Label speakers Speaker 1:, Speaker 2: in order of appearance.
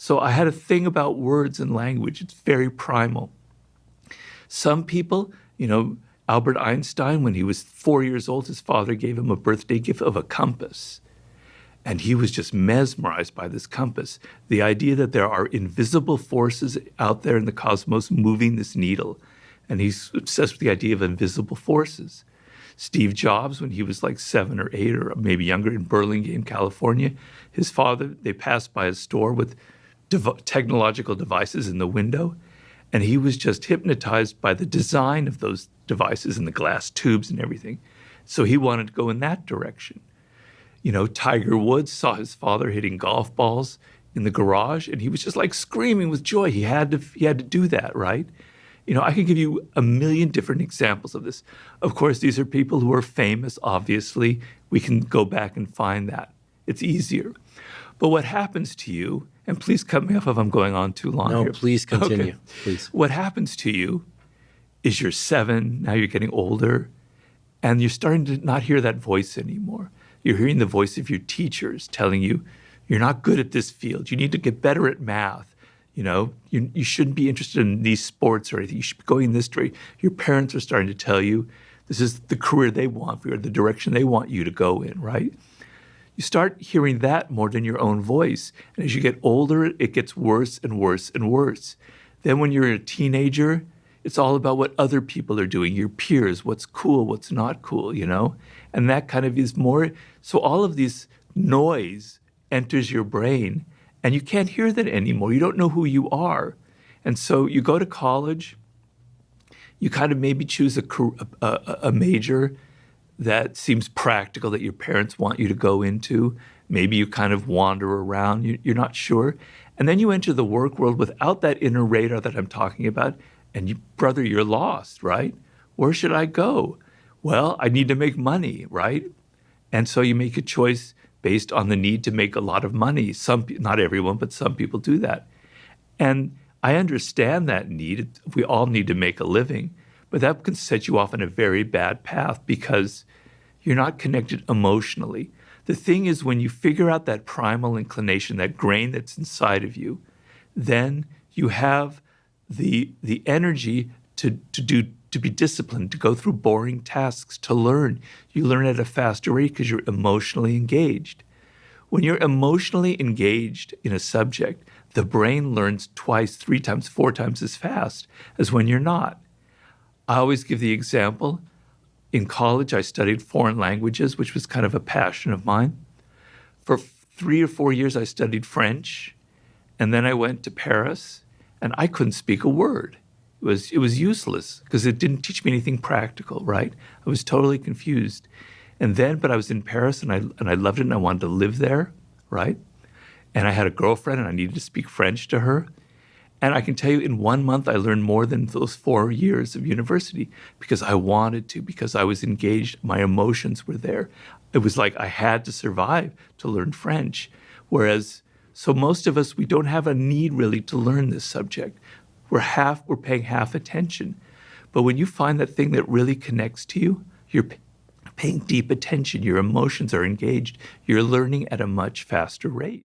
Speaker 1: So I had a thing about words and language. It's very primal. Some people, Albert Einstein, when he was 4 years old, his father gave him a birthday gift of a compass. And he was just mesmerized by this compass. The idea that there are invisible forces out there in the cosmos moving this needle. And he's obsessed with the idea of invisible forces. Steve Jobs, when he was like 7 or 8 or maybe younger in Burlingame, California, his father, they passed by a store with technological devices in the window. And he was just hypnotized by the design of those devices and the glass tubes and everything. So he wanted to go in that direction. Tiger Woods saw his father hitting golf balls in the garage, and he was just like screaming with joy. He had to do that, right? I could give you a million different examples of this. Of course, these are people who are famous, obviously. We can go back and find that. It's easier. But what happens to you, and please cut me off if I'm going on too long here.
Speaker 2: No, please continue.
Speaker 1: Okay.
Speaker 2: Please.
Speaker 1: What happens to you is you're 7, now you're getting older, and you're starting to not hear that voice anymore. You're hearing the voice of your teachers telling you, you're not good at this field. You need to get better at math. You shouldn't be interested in these sports or anything. You should be going this direction. Your parents are starting to tell you this is the career they want for you, or the direction they want you to go in, right? You start hearing that more than your own voice. And as you get older, it gets worse and worse and worse. Then when you're a teenager, it's all about what other people are doing, your peers, what's cool, what's not cool, And that kind of is more, so all of this noise enters your brain, and you can't hear that anymore. You don't know who you are. And so you go to college, you kind of maybe choose a major that seems practical that your parents want you to go into. Maybe you kind of wander around, you're not sure. And then you enter the work world without that inner radar that I'm talking about, and brother, you're lost, right? Where should I go? Well, I need to make money, right? And so you make a choice based on the need to make a lot of money. Not everyone, but some people do that. And I understand that need. We all need to make a living, but that can set you off on a very bad path because you're not connected emotionally. The thing is, when you figure out that primal inclination, that grain that's inside of you, then you have the energy to be disciplined, to go through boring tasks, to learn. You learn at a faster rate because you're emotionally engaged. When you're emotionally engaged in a subject, the brain learns 2x, 3x, 4x as fast as when you're not. I always give the example. In college, I studied foreign languages, which was kind of a passion of mine. For 3 or 4 years, I studied French, and then I went to Paris, and I couldn't speak a word. It was useless because it didn't teach me anything practical, right? I was totally confused. But I was in Paris and I loved it and I wanted to live there, right? And I had a girlfriend and I needed to speak French to her. And I can tell you in 1 month, I learned more than those 4 years of university because I wanted to, because I was engaged. My emotions were there. It was like I had to survive to learn French. So most of us, we don't have a need really to learn this subject. We're paying half attention. But when you find that thing that really connects to you, you're paying deep attention. Your emotions are engaged. You're learning at a much faster rate.